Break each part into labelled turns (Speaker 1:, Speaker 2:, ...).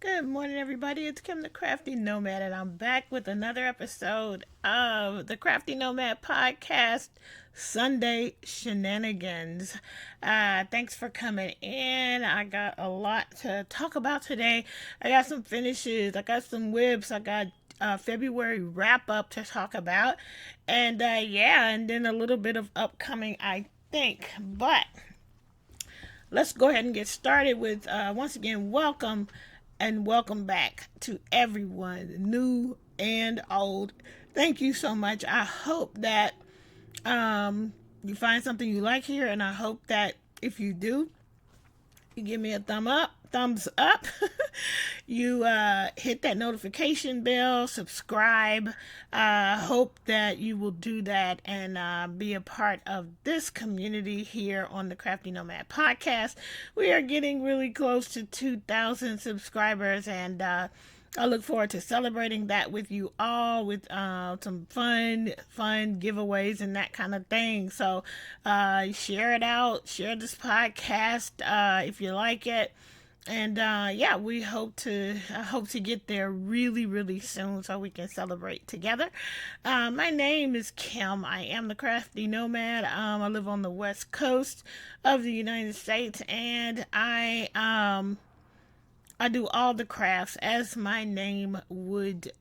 Speaker 1: Good morning, everybody. It's Kim the Crafty Nomad, and I'm back with another episode of the Crafty Nomad Podcast Sunday Shenanigans. Thanks for coming in. I got a lot to talk about today. I got some finishes, I got some whips, I got February wrap up to talk about, and and then a little bit of upcoming, I think. But let's go ahead and get started with once again, welcome and welcome back to everyone, new and old. Thank you so much. I hope that you find something you like here, and I hope that if you do, you give me a thumbs up. You hit that notification bell, subscribe. Hope that you will do that and be a part of this community here on the Crafty Nomad Podcast. We are getting really close to 2,000 subscribers, and I look forward to celebrating that with you all with some fun giveaways and that kind of thing. So share it out, share this podcast if you like it. And we I hope to get there really soon so we can celebrate together. My name is Kim. I am the Crafty Nomad. I live on the west coast of the United States, and I do all the crafts, as my name would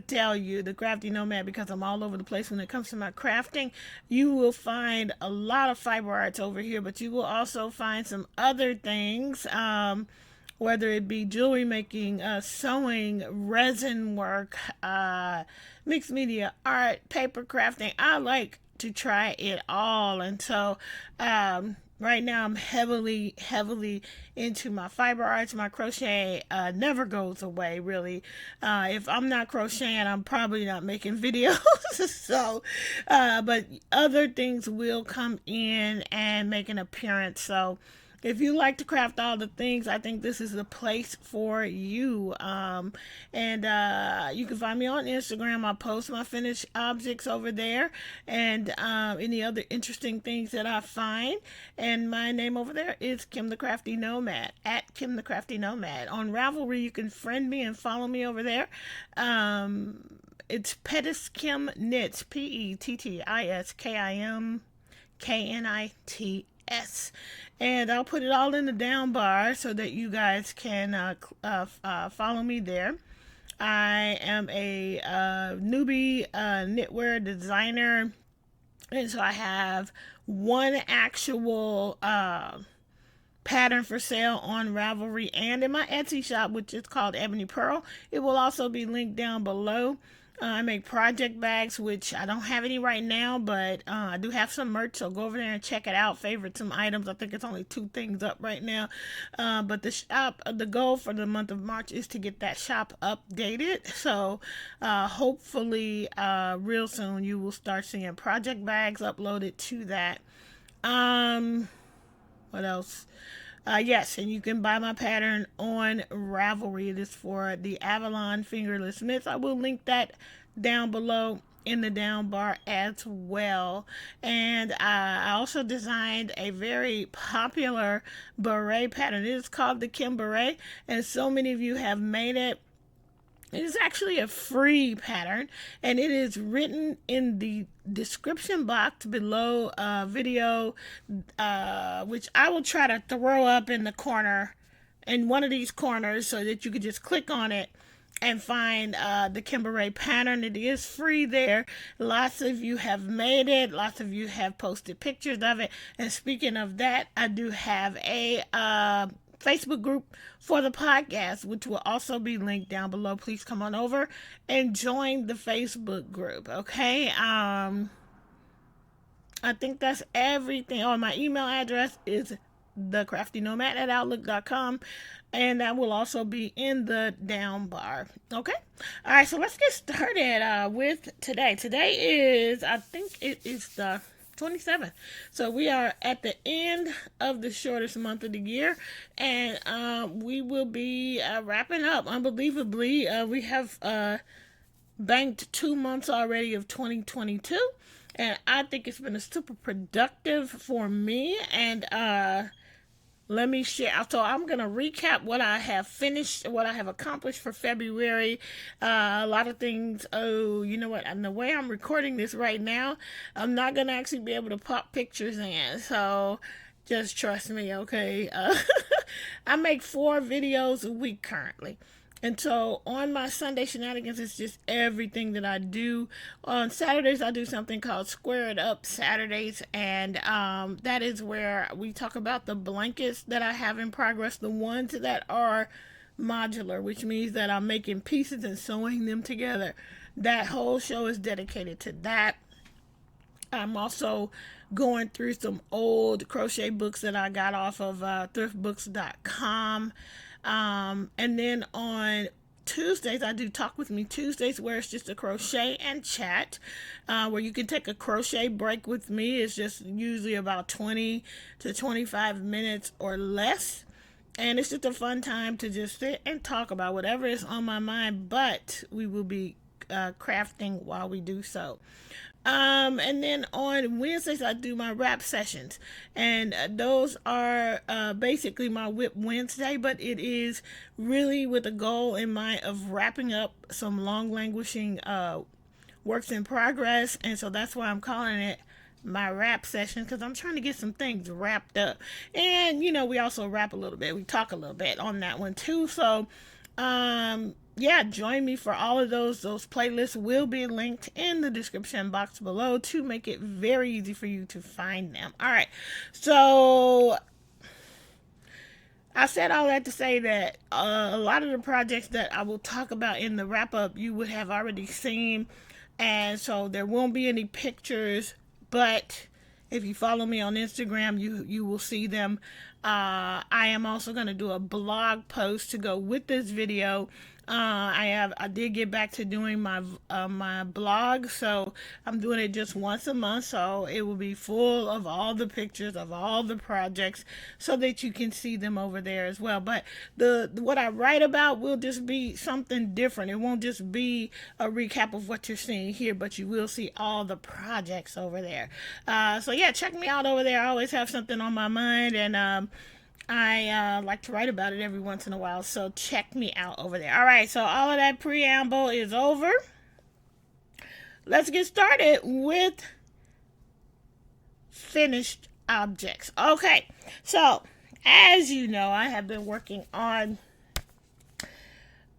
Speaker 1: tell you, the Crafty Nomad, because I'm all over the place when it comes to my crafting. You will find a lot of fiber arts over here, but you will also find some other things, whether it be jewelry making, sewing, resin work, mixed media art, paper crafting. I like to try it all, and so right now I'm heavily into my fiber arts. My crochet never goes away, really. If I'm not crocheting, I'm probably not making videos. So but other things will come in and make an appearance. So if you like to craft all the things, I think this is the place for you. And you can find me on Instagram. I post my finished objects over there, and any other interesting things that I find. And my name over there is Kim the Crafty Nomad, at Kim the Crafty Nomad. On Ravelry, you can friend me and follow me over there. It's pettiskimknits, pettiskimknits. And I'll put it all in the down bar so that you guys can follow me there. I am a newbie knitwear designer, and so I have one actual pattern for sale on Ravelry and in my Etsy shop, which is called Ebony Pearl. It will also be linked down below. I make project bags, which I don't have any right now, but I do have some merch, so go over there and check it out. Favorite some items. I think it's only 2 things up right now. But the goal for the month of March is to get that shop updated. So hopefully real soon you will start seeing project bags uploaded to that. What else? Yes, and you can buy my pattern on Ravelry. It is for the Avalon fingerless mitts. I will link that down below in the down bar as well. And I also designed a very popular beret pattern. It is called the Kim Beret, and so many of you have made it. It is actually a free pattern, and it is written in the description box below video, which I will try to throw up in the corner, in one of these corners, so that you could just click on it and find the Kimberly pattern. It is free there. Lots of you have made it. Lots of you have posted pictures of it. And speaking of that, I do have a Facebook group for the podcast, which will also be linked down below. Please come on over and join the Facebook group. Okay. I think that's everything. Oh, my email address is thecraftynomad@outlook.com, and that will also be in the down bar. Okay. All right. So let's get started with today. Today is, I think it is the 27th. So we are at the end of the shortest month of the year, and we will be wrapping up. Unbelievably, we have banked 2 months already of 2022, and I think it's been a super productive for me, and let me share. So I'm going to recap what I have finished, what I have accomplished for February. A lot of things. Oh, you know what? And the way I'm recording this right now, I'm not going to actually be able to pop pictures in. So just trust me, okay? I make 4 videos a week currently. And so on my Sunday Shenanigans, it's just everything that I do. On Saturdays, I do something called Square It Up Saturdays. And that is where we talk about the blankets that I have in progress, the ones that are modular, which means that I'm making pieces and sewing them together. That whole show is dedicated to that. I'm also going through some old crochet books that I got off of thriftbooks.com. And then on Tuesdays, I do Talk With Me Tuesdays, where it's just a crochet and chat, where you can take a crochet break with me. It's just usually about 20 to 25 minutes or less. And it's just a fun time to just sit and talk about whatever is on my mind, but we will be crafting while we do so. And then on Wednesdays, I do my wrap sessions. And those are basically my Whip Wednesday, but it is really with a goal in mind of wrapping up some long languishing works in progress. And so that's why I'm calling it my wrap session, because I'm trying to get some things wrapped up. And, you know, we also wrap a little bit. We talk a little bit on that one too. So, yeah, join me for all of those. Those playlists will be linked in the description box below to make it very easy for you to find them. All right. So I said all that to say that a lot of the projects that I will talk about in the wrap up, you would have already seen. And so there won't be any pictures, but if you follow me on Instagram, you will see them. I am also going to do a blog post to go with this video. I did get back to doing my blog, so I'm doing it just once a month, so it will be full of all the pictures of all the projects so that you can see them over there as well. But what I write about will just be something different. It won't just be a recap of what you're seeing here, but you will see all the projects over there. So yeah, check me out over there. I always have something on my mind, and I like to write about it every once in a while, so check me out over there. All right, so all of that preamble is over. Let's get started with finished objects. Okay, so as you know, I have been working on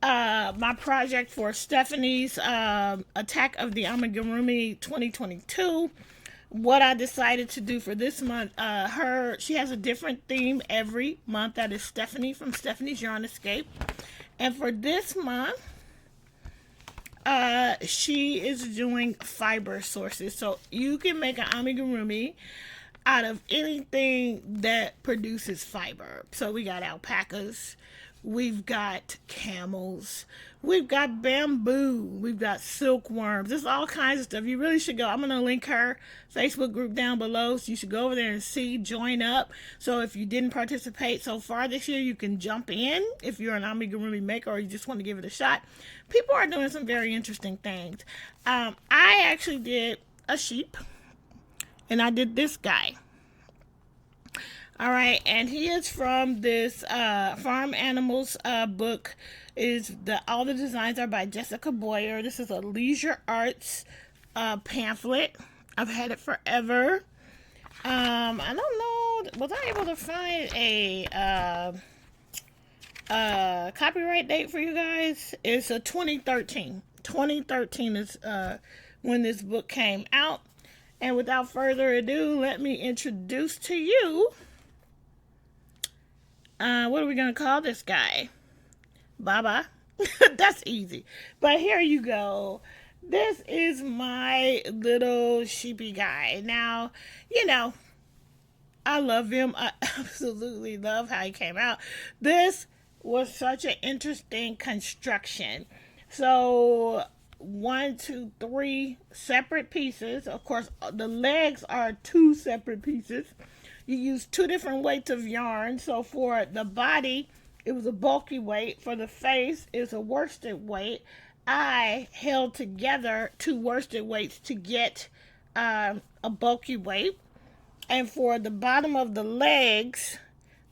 Speaker 1: my project for Stephanie's Attack of the Amigurumi 2022. What I decided to do for this month, she has a different theme every month. That is Stephanie from Stephanie's Yarn Escape. And for this month, she is doing fiber sources. So you can make an amigurumi out of anything that produces fiber. So we got alpacas, we've got camels, we've got bamboo, we've got silkworms. There's all kinds of stuff. You really should go. I'm going to link her Facebook group down below, so you should go over there and join up. So if you didn't participate so far this year, you can jump in if you're an amigurumi maker or you just want to give it a shot. People are doing some very interesting things. I actually did a sheep, and I did this guy. All right, and he is from this Farm Animals book. All the designs are by Jessica Boyer. This is a Leisure Arts pamphlet. I've had it forever. I don't know, was I able to find a copyright date for you guys? It's a 2013. 2013 is when this book came out. And without further ado, let me introduce to you, what are we going to call this guy? Baba. That's easy. But here you go. This is my little sheepy guy. Now, you know, I love him. I absolutely love how he came out. This was such an interesting construction. So 1, 2, 3 separate pieces. Of course, the legs are 2 separate pieces. You use 2 different weights of yarn. So for the body, it was a bulky weight. For the face, it's a worsted weight. I held together 2 worsted weights to get a bulky weight. And for the bottom of the legs,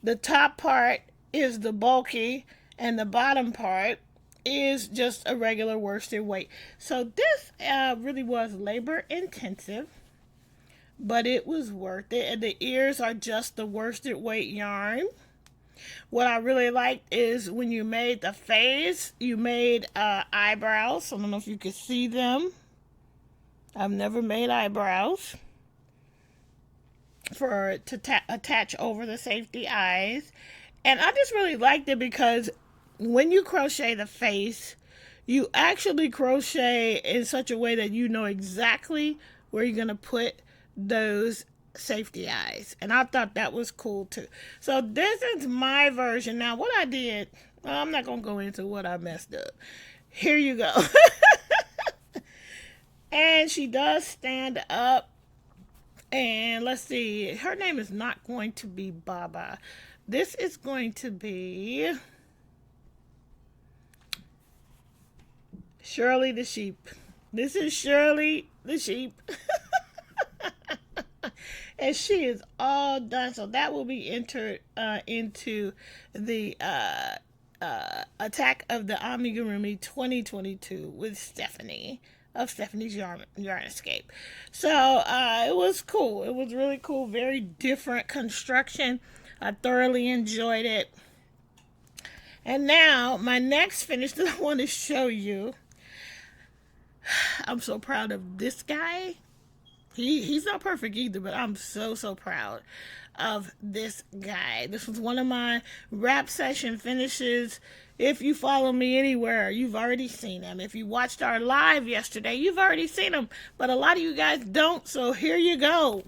Speaker 1: The top part is the bulky, and the bottom part is just a regular worsted weight. So this really was labor intensive, but it was worth it. And the ears are just the worsted weight yarn. What I really liked is when you made the face, you made eyebrows. I don't know if you could see them. I've never made eyebrows for to attach over the safety eyes. And I just really liked it because when you crochet the face, you actually crochet in such a way that you know exactly where you're going to put those safety eyes. And I thought that was cool too. So this is my version. Now what I did, well, I'm not going to go into what I messed up. Here you go. And she does stand up. And let's see, her name is not going to be Baba. This is going to be Shirley the sheep. This is Shirley the sheep. And she is all done. So that will be entered into the Attack of the Amigurumi 2022 with Stephanie of Stephanie's Yarn Escape. So it was cool. It was really cool. Very different construction. I thoroughly enjoyed it. And now my next finish that I want to show you. I'm so proud of this guy. He's not perfect either, but I'm so proud of this guy. This was one of my wrap session finishes. If you follow me anywhere, you've already seen him. If you watched our live yesterday, you've already seen him. But a lot of you guys don't, so here you go.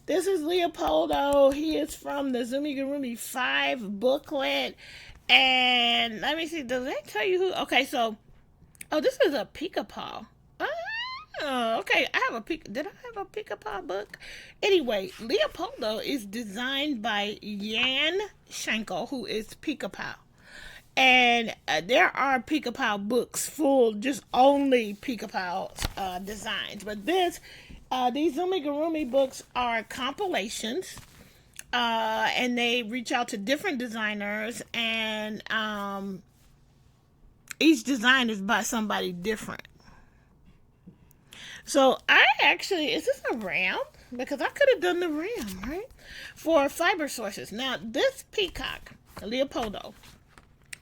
Speaker 1: This is Leopoldo. He is from the Zumigurumi 5 booklet. And let me see, does that tell you who? Okay, so, this is a Peek-a-Paw. Oh, okay. Did I have a Peek-a-Paw book? Anyway, Leopoldo is designed by Jan Schenkel, who is Peek-a-Paw. And there are Peek-a-Paw books full, just only Peek-a-Paw designs. But these Zumigurumi books are compilations. And they reach out to different designers. And each design is by somebody different. So I actually, is this a ram? Because I could have done the ram, right? For fiber sources. Now, this peacock, Leopoldo,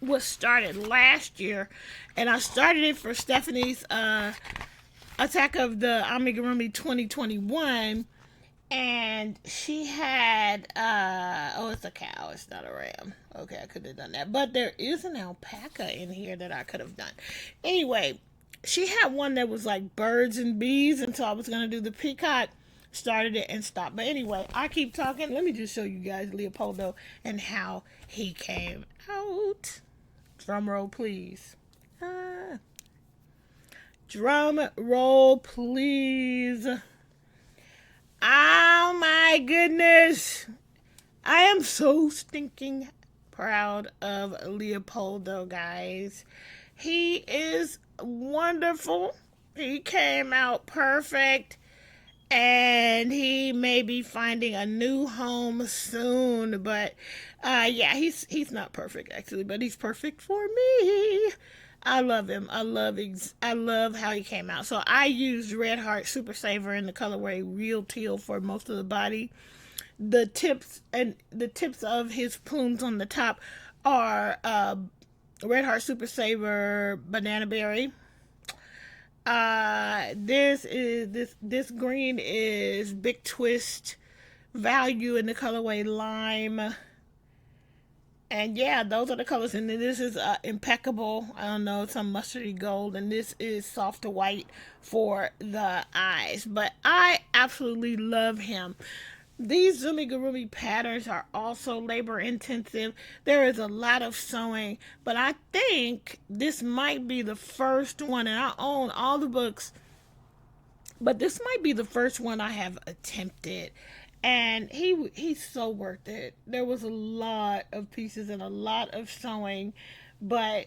Speaker 1: was started last year. And I started it for Stephanie's Attack of the Amigurumi 2021. And she had, it's a cow. It's not a ram. Okay, I could have done that. But there is an alpaca in here that I could have done. Anyway, she had one that was like birds and bees, and so I was going to do the peacock, started it and stopped. But anyway, I keep talking. Let me just show you guys Leopoldo and how he came out. Drum roll, please. Drum roll, please. Oh my goodness. I am so stinking proud of Leopoldo, guys. He is wonderful. He came out perfect, and he may be finding a new home soon. But yeah, he's not perfect actually, but he's perfect for me. I love him. I love how he came out. So I used Red Heart Super Saver in the colorway Real Teal for most of the body. The tips of his plumes on the top are Red Heart Super Saver Banana Berry. This green is Big Twist Value in the colorway Lime. And yeah, those are the colors. And then this is Impeccable. I don't know, some mustardy gold. And this is Soft White for the eyes. But I absolutely love him. These Zumigurumi patterns are also labor intensive. There is a lot of sewing, but I think this might be the first one, and I own all the books, but this might be the first one I have attempted. And he's so worth it. There was a lot of pieces and a lot of sewing, but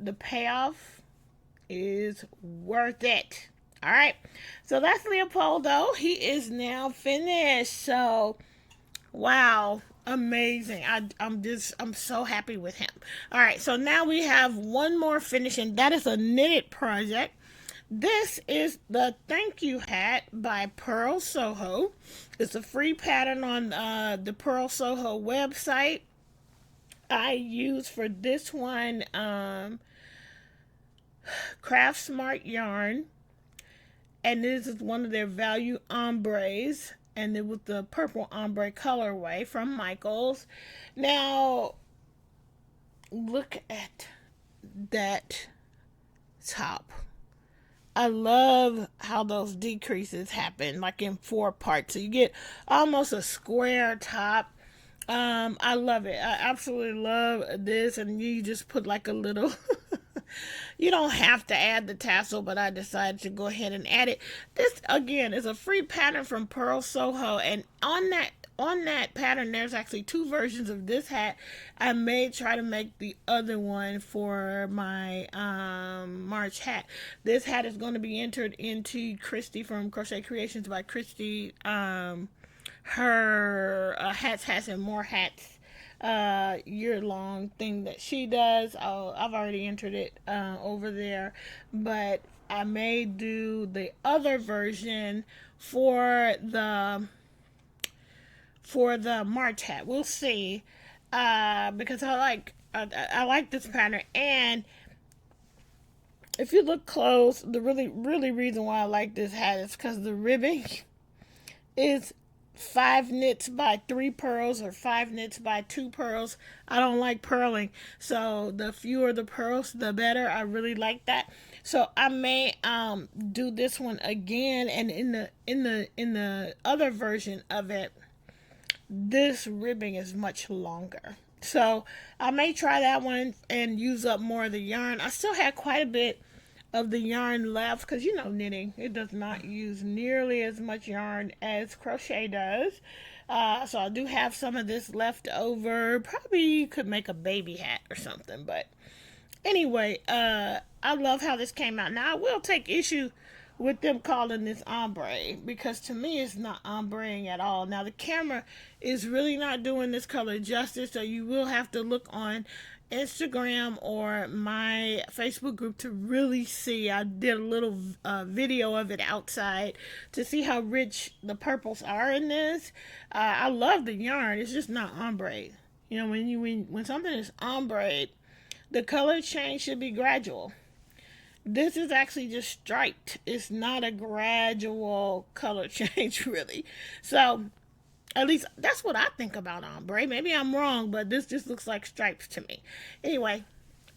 Speaker 1: the payoff is worth it. All right, so that's Leopoldo. He is now finished. So Wow, amazing. I'm so happy with him. All right, so now we have one more finish, and that is a knitted project. This is the Thank You Hat by Pearl Soho. It's a free pattern on the Pearl Soho website. I use for this one Craft Smart yarn, and this is one of their value ombres, and it was the purple ombre colorway from Michaels. Now, look at that top. I love how those decreases happen, like in 4 parts. So you get almost a square top. I love it. I absolutely love this, and you just put like a little. You don't have to add the tassel, but I decided to go ahead and add it. This again is a free pattern from Pearl Soho, and on that pattern there's actually 2 versions of this hat. I may try to make the other one for my March hat. This hat is going to be entered into Christy from Crochet Creations by Christy. Her hats and more hats year-long thing that she does. I've already entered it over there, but I may do the other version for the March hat. We'll see, because I like this pattern, and if you look close, the really reason why I like this hat is because the ribbing is 5 knits by 3 pearls or 5 knits by 2 pearls. I don't like purling, so the fewer the pearls the better. I really like that, so I may do this one again, and in the other version of it, this ribbing is much longer, so I may try that one and use up more of the yarn. I still had quite a bit of the yarn left, because knitting, it does not use nearly as much yarn as crochet does, so I do have some of this left over. Probably could make a baby hat or something, but anyway, I love how this came out. Now I will take issue with them calling this ombre, because to me it's not ombreing at all. Now the camera is really not doing this color justice, so you will have to look on Instagram or my Facebook group to really see. I did a little video of it outside to see how rich the purples are in this. I love the yarn. It's just not ombre. When something is ombre, the color change should be gradual. This is actually just striped. It's not a gradual color change, really. So at least that's what I think about ombre. Maybe I'm wrong, but this just looks like stripes to me. Anyway,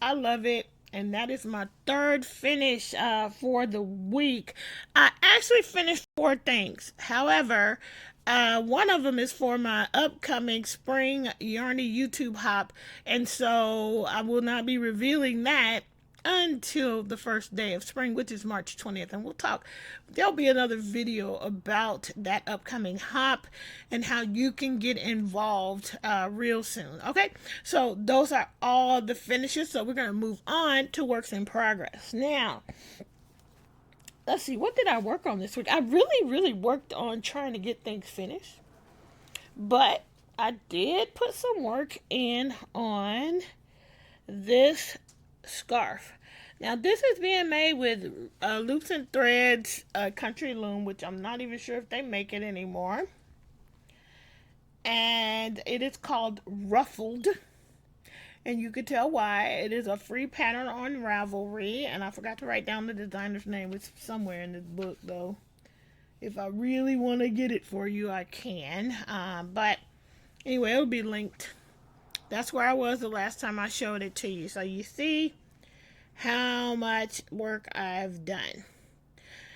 Speaker 1: I love it, and that is my 3rd finish for the week. I actually finished 4 things. However, one of them is for my upcoming spring Yarny YouTube hop, and so I will not be revealing that until the first day of spring, which is March 20th, and there'll be another video about that upcoming hop and how you can get involved real soon. Okay, so those are all the finishes, so we're going to move on to works in progress. Now, let's see, what did I work on this week? I really worked on trying to get things finished, but I did put some work in on this scarf. Now this is being made with Loops and Threads Country Loom, which I'm not even sure if they make it anymore, and it is called Ruffled, and you can tell why. It is a free pattern on Ravelry, and I forgot to write down the designer's name. It's somewhere in this book, though. If I really want to get it for you, I can, but anyway, it'll be linked. That's where I was the last time I showed it to you. So you see how much work I've done.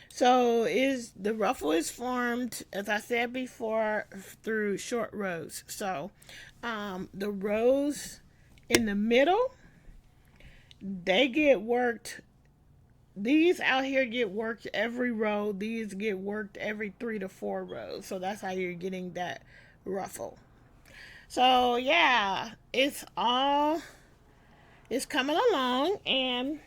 Speaker 1: So the ruffle is formed, as I said before, through short rows. So the rows in the middle, they get worked. These out here get worked every row. These get worked every 3 to 4 rows. So that's how you're getting that ruffle. So yeah, it's coming along, and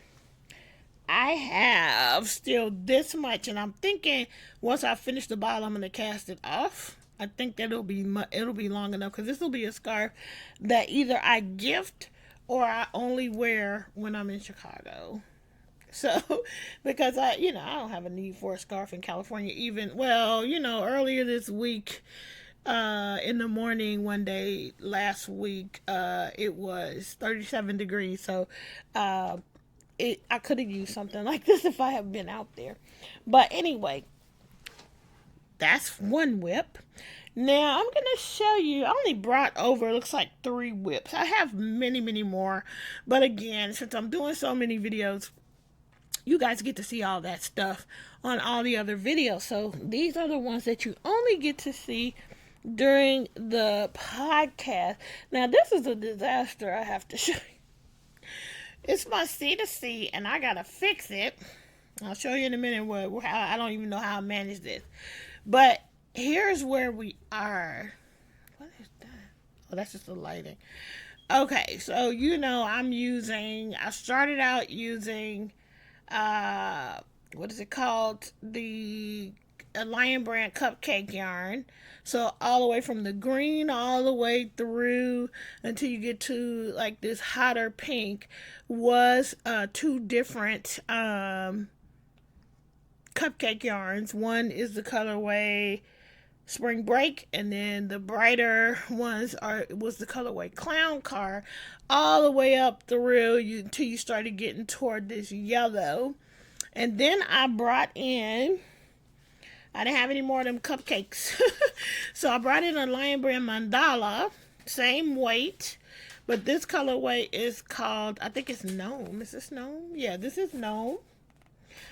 Speaker 1: I have still this much, and I'm thinking once I finish the bottle, I'm going to cast it off I think that it'll be long enough because this will be a scarf that either I gift or I only wear when I'm in Chicago. So, because I don't have a need for a scarf in California. Even earlier this week, in the morning, one day last week, it was 37 degrees. So, I could have used something like this if I had been out there. But anyway, that's one whip. Now I'm going to show you, I only brought over, looks like 3 whips. I have many, many more. But again, since I'm doing so many videos, you guys get to see all that stuff on all the other videos. So these are the ones that you only get to see during the podcast. Now this is a disaster, I have to show you. It's my C2C and I got to fix it. I'll show you in a minute how I don't even know how I manage this. But here's where we are. What is that? Oh, that's just the lighting. Okay, so I started out using, what is it called? The Lion Brand cupcake yarn. So all the way from the green all the way through until you get to like this hotter pink was 2 different cupcake yarns. One is the colorway Spring Break, and then the brighter ones was the colorway Clown Car, all the way up through until you started getting toward this yellow. And then I didn't have any more of them cupcakes. So I brought in a Lion Brand Mandala, same weight, but this colorway is called, I think it's Gnome. Is this Gnome? Yeah, this is Gnome.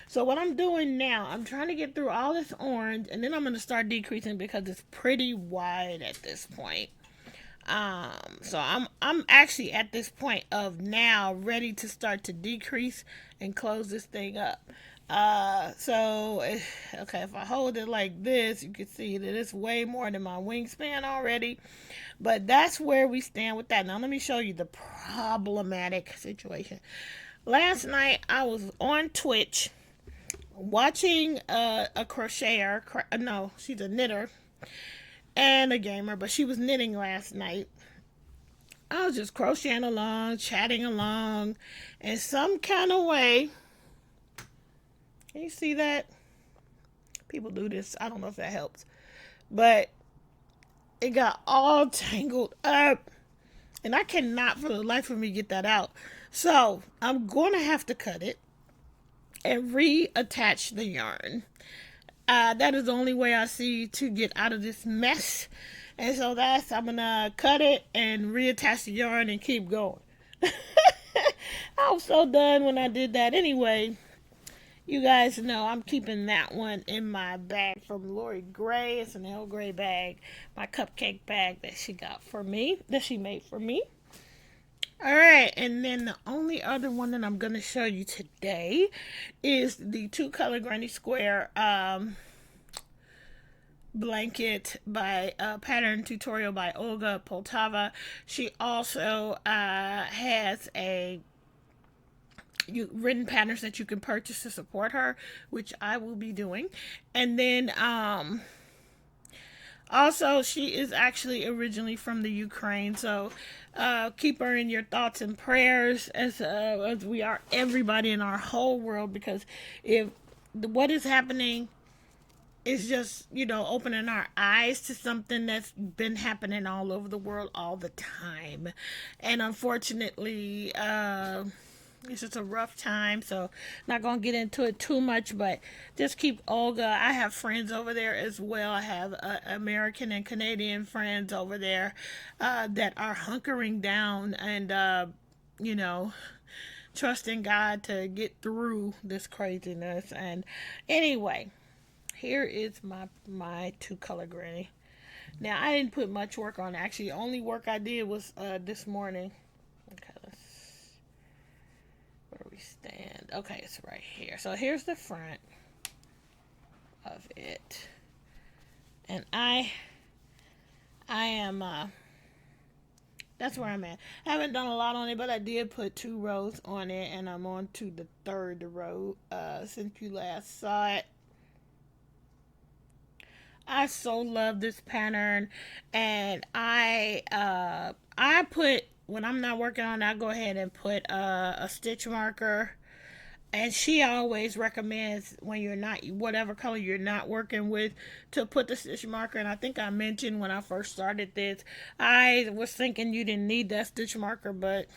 Speaker 1: So what I'm doing now, I'm trying to get through all this orange, and then I'm going to start decreasing because it's pretty wide at this point. So I'm actually at this point of now ready to start to decrease and close this thing up. Okay, if I hold it like this, you can see that it's way more than my wingspan already. But that's where we stand with that. Now let me show you the problematic situation. Last night I was on Twitch watching a crocheter. No, she's a knitter and a gamer, but she was knitting last night. I was just crocheting along, chatting along, in some kind of way. Can you see that? People do this. I don't know if that helps. But it got all tangled up. And I cannot for the life of me get that out. So I'm going to have to cut it and reattach the yarn. That is the only way I see to get out of this mess. And so I'm going to cut it and reattach the yarn and keep going. I was so done when I did that. Anyway, you guys know I'm keeping that one in my bag from Lori Gray. It's an Earl Grey bag, my cupcake bag that she made for me. All right, and then the only other one that I'm going to show you today is the 2-color Granny Square blanket by pattern tutorial by Olga Poltava. She also has written patterns that you can purchase to support her, which I will be doing. And then also she is actually originally from the Ukraine, so keep her in your thoughts and prayers as we are everybody in our whole world, because if what is happening is just opening our eyes to something that's been happening all over the world all the time, and unfortunately it's just a rough time, so not gonna get into it too much, but just keep Olga. I have friends over there as well. I have American and Canadian friends over there that are hunkering down and trusting God to get through this craziness. And anyway, here is my 2-color granny. Now I didn't put much work on it. Actually, the only work I did was this morning. Okay, where we stand. Okay, it's right here. So here's the front of it, and I am that's where I'm at. I haven't done a lot on it, but I did put 2 rows on it, and I'm on to the 3rd row since you last saw it. I so love this pattern, and I put, when I'm not working on it, I go ahead and put a stitch marker. And she always recommends, when you're not, whatever color you're not working with, to put the stitch marker. And I think I mentioned when I first started this, I was thinking you didn't need that stitch marker, but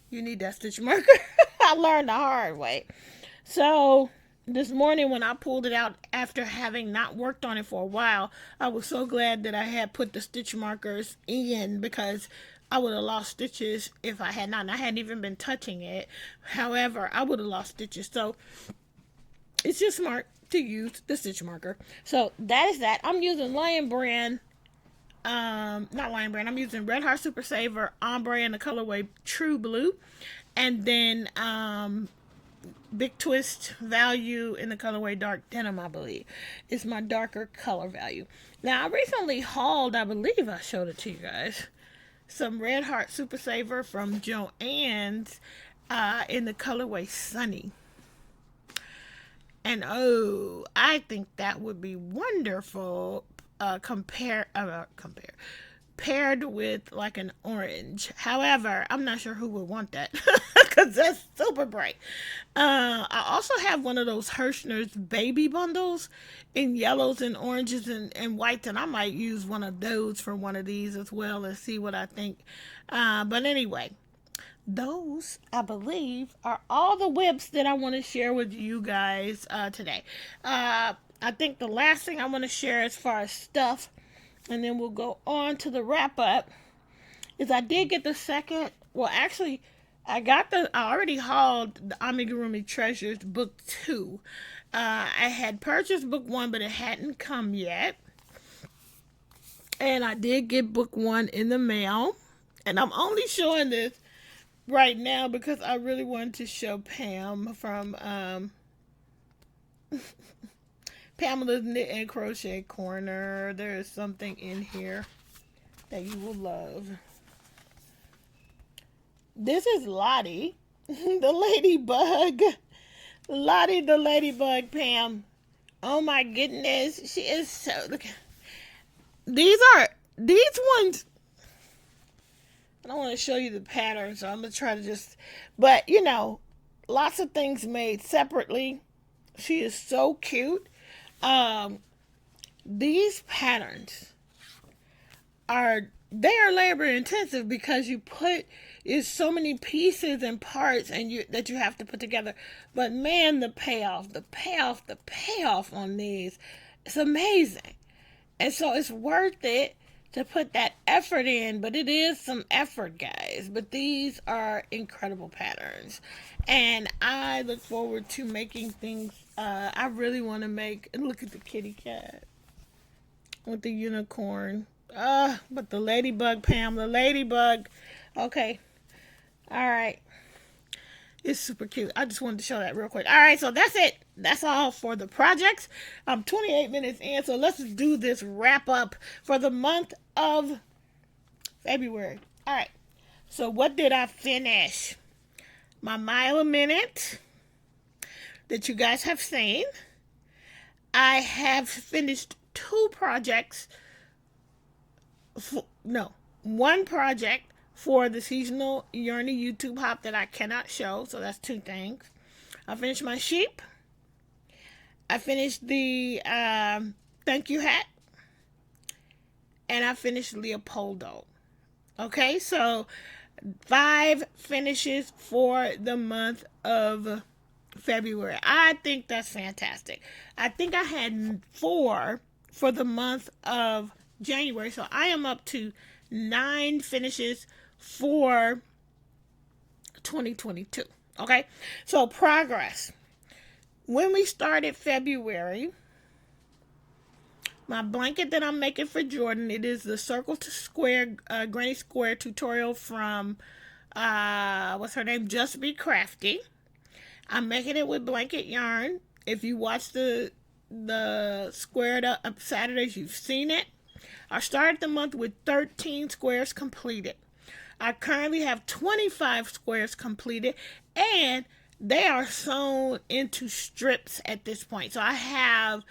Speaker 1: you need that stitch marker. I learned the hard way. So this morning when I pulled it out after having not worked on it for a while, I was so glad that I had put the stitch markers in, because I would have lost stitches if I had not. And I hadn't even been touching it. However, I would have lost stitches. So it's just smart to use the stitch marker. So that is that. I'm using Lion Brand. Not Lion Brand. I'm using Red Heart Super Saver Ombre in the colorway True Blue. And then Big Twist Value in the colorway Dark Denim, I believe. It's my darker color value. Now, I recently hauled, I believe I showed it to you guys, some Red Heart Super Saver from Joann's in the colorway Sunny. And oh, I think that would be wonderful paired with like an orange. However, I'm not sure who would want that because that's super bright. I also have one of those Hirschner's baby bundles in yellows and oranges and whites, and I might use one of those for one of these as well and see what I think. But anyway, those, I believe, are all the whips that I want to share with you guys today. I think the last thing I want to share as far as stuff, and then we'll go on to the wrap up, is I did get the second, well actually I already hauled the Amigurumi Treasures book 2. I had purchased book 1, but it hadn't come yet. And I did get book 1 in the mail. And I'm only showing this right now because I really wanted to show Pam from Pamela's Knit and Crochet Corner. There is something in here that you will love. This is Lottie, the ladybug. Lottie, the ladybug, Pam. Oh my goodness. She is so... Look. These ones... I don't want to show you the pattern, so I'm going to try to just... But, you know, lots of things made separately. She is so cute. These patterns are labor intensive because you put is so many pieces and parts that you have to put together. But man, the payoff on these, it's amazing. And so it's worth it to put that effort in, but it is some effort, guys. But these are incredible patterns. And I look forward to making things. I really want to make, look at the kitty cat with the unicorn. But the ladybug, Pam, the ladybug. Okay. All right. It's super cute. I just wanted to show that real quick. All right, so that's it. That's all for the projects. I'm 28 minutes in, so let's do this wrap up for the month of February. All right. So what did I finish? My mile a minute that you guys have seen. I have finished 2 projects. One project for the seasonal Yarny YouTube hop that I cannot show. So that's 2 things. I finished my sheep. I finished the thank you hat. And I finished Leopoldo. Okay, so 5 finishes for the month of February. I think that's fantastic. I think I had 4 for the month of January. So I am up to 9 finishes for 2022. Okay, so progress. When we started February, my blanket that I'm making for Jordan, it is the Circle to Square Granny Square tutorial from what's her name? Just Be Crafty. I'm making it with blanket yarn. If you watch the Squared Up Saturdays, you've seen it. I started the month with 13 squares completed. I currently have 25 squares completed, and they are sewn into strips at this point. So I have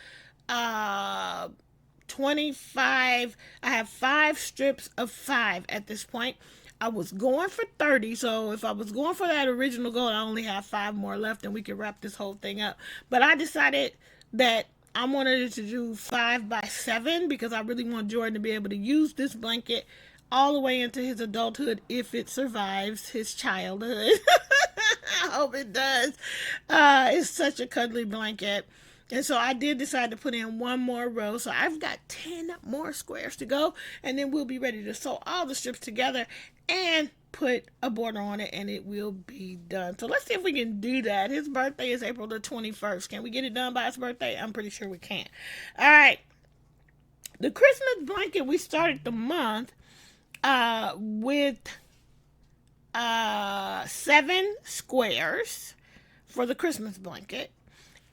Speaker 1: 25. I have 5 strips of 5 at this point. I was going for 30, so if I was going for that original goal, I only have 5 more left and we can wrap this whole thing up. But I decided that I wanted to do 5 by 7 because I really want Jordan to be able to use this blanket all the way into his adulthood if it survives his childhood. I hope it does. It's such a cuddly blanket. And so I did decide to put in 1 more row. So I've got 10 more squares to go. And then we'll be ready to sew all the strips together and put a border on it. And it will be done. So let's see if we can do that. His birthday is April the 21st. Can we get it done by his birthday? I'm pretty sure we can. All right. The Christmas blanket, we started the month with 7 squares for the Christmas blanket,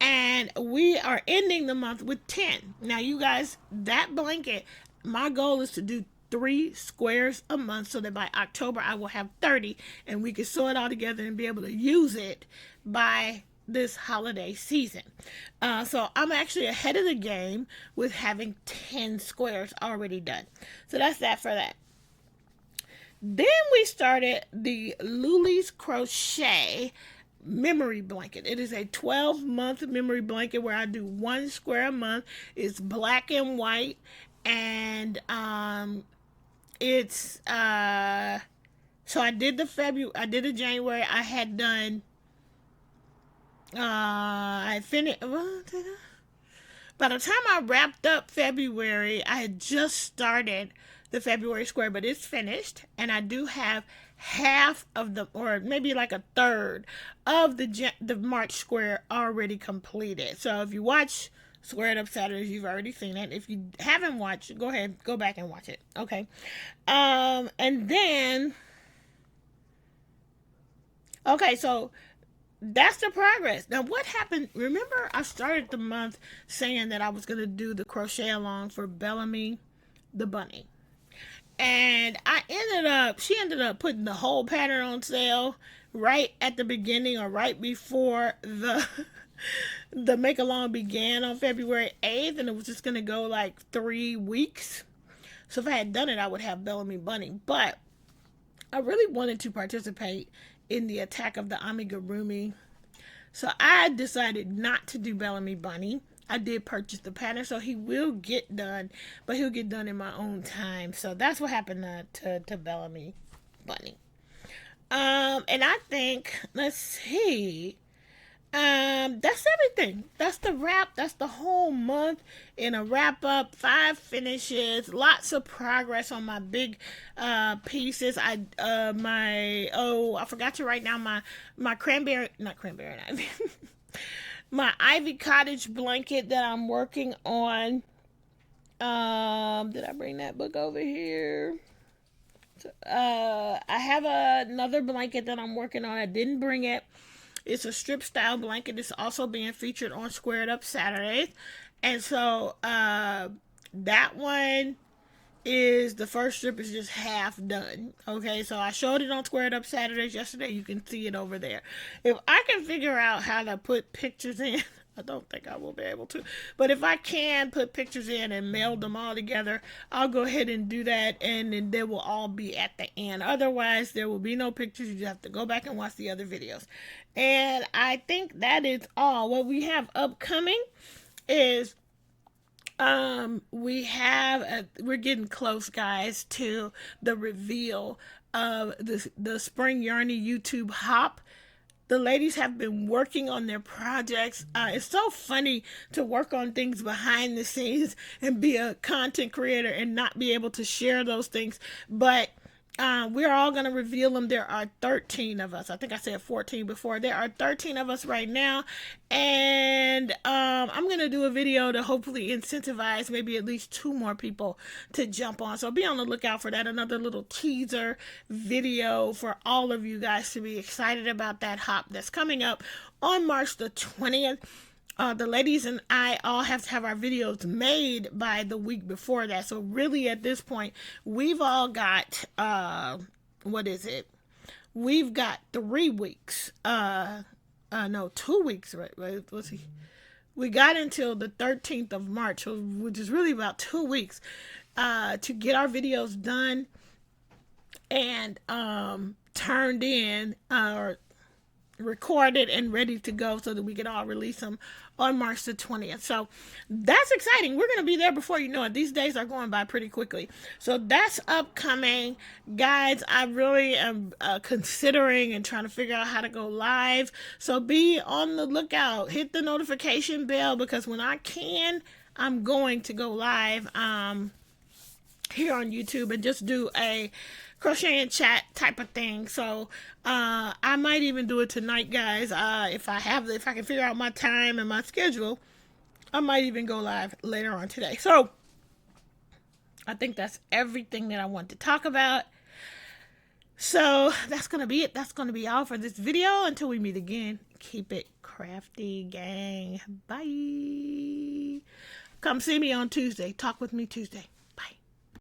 Speaker 1: and we are ending the month with 10. Now you guys, that blanket, my goal is to do 3 squares a month so that by October I will have 30 and we can sew it all together and be able to use it by this holiday season. So I'm actually ahead of the game with having 10 squares already done. So that's that for that. Then we started the Lully's Crochet memory blanket. It is a 12-month memory blanket where I do 1 square a month. It's black and white, and it's so I did the January. I had done I finished by the time I wrapped up February, I had just started the February square, but it's finished, and I do have half of the, or maybe like a third of the March square already completed. So if you watch Squared Up Saturdays, you've already seen it. If you haven't watched, go ahead, go back and watch it. Okay. And then, okay, so that's the progress. Now, what happened? Remember, I started the month saying that I was going to do the crochet along for Bellamy the bunny. And she ended up putting the whole pattern on sale right at the beginning or right before the make along began on February 8th, and it was just going to go like 3 weeks. So if I had done it, I would have Bellamy Bunny. But I really wanted to participate in the attack of the amigurumi. So I decided not to do Bellamy Bunny. I did purchase the pattern, so he will get done, but he'll get done in my own time. So that's what happened to Bellamy Bunny. And I think, let's see, that's everything. That's the wrap. That's the whole month in a wrap up. 5 finishes, lots of progress on my big pieces. I forgot to write down my my Ivy Cottage blanket that I'm working on. Did I bring that book over here? I have another blanket that I'm working on. I didn't bring it. It's a strip style blanket. It's also being featured on Squared Up Saturdays. And so that one is, the first strip is just half done. Okay, so I showed it on Squared Up Saturdays yesterday. You can see it over there. If I can figure out how to put pictures in, I don't think I will be able to, but if I can put pictures in and meld them all together, I'll go ahead and do that, and then they will all be at the end. Otherwise, there will be no pictures. You just have to go back and watch the other videos. And I think that is all. What we have upcoming is we're getting close, guys, to the reveal of the Spring Yarny YouTube hop. The ladies have been working on their projects. It's so funny to work on things behind the scenes and be a content creator and not be able to share those things. But we're all going to reveal them. There are 13 of us. I think I said 14 before. There are 13 of us right now. And I'm going to do a video to hopefully incentivize maybe at least 2 more people to jump on. So be on the lookout for that. Another little teaser video for all of you guys to be excited about that hop that's coming up on March the 20th. The ladies and I all have to have our videos made by the week before that. So really at this point, we've all got, We've got 3 weeks. No, 2 weeks, right? Let's see. we got until the 13th of March, which is really about 2 weeks, to get our videos done and turned in or recorded and ready to go so that we can all release them on March the 20th. So that's exciting. We're going to be there before you know it. These days are going by pretty quickly. So that's upcoming. Guys, I really am considering and trying to figure out how to go live. So be on the lookout. Hit the notification bell, because when I can, I'm going to go live here on YouTube and just do a crochet and chat type of thing. So I might even do it tonight, guys. If I can figure out my time and my schedule, I might even go live later on today. So I think that's everything that I want to talk about. So that's gonna be it. That's gonna be all for this video. Until we meet again, keep it crafty, gang. Bye. Come see me on Tuesday. Talk with me Tuesday.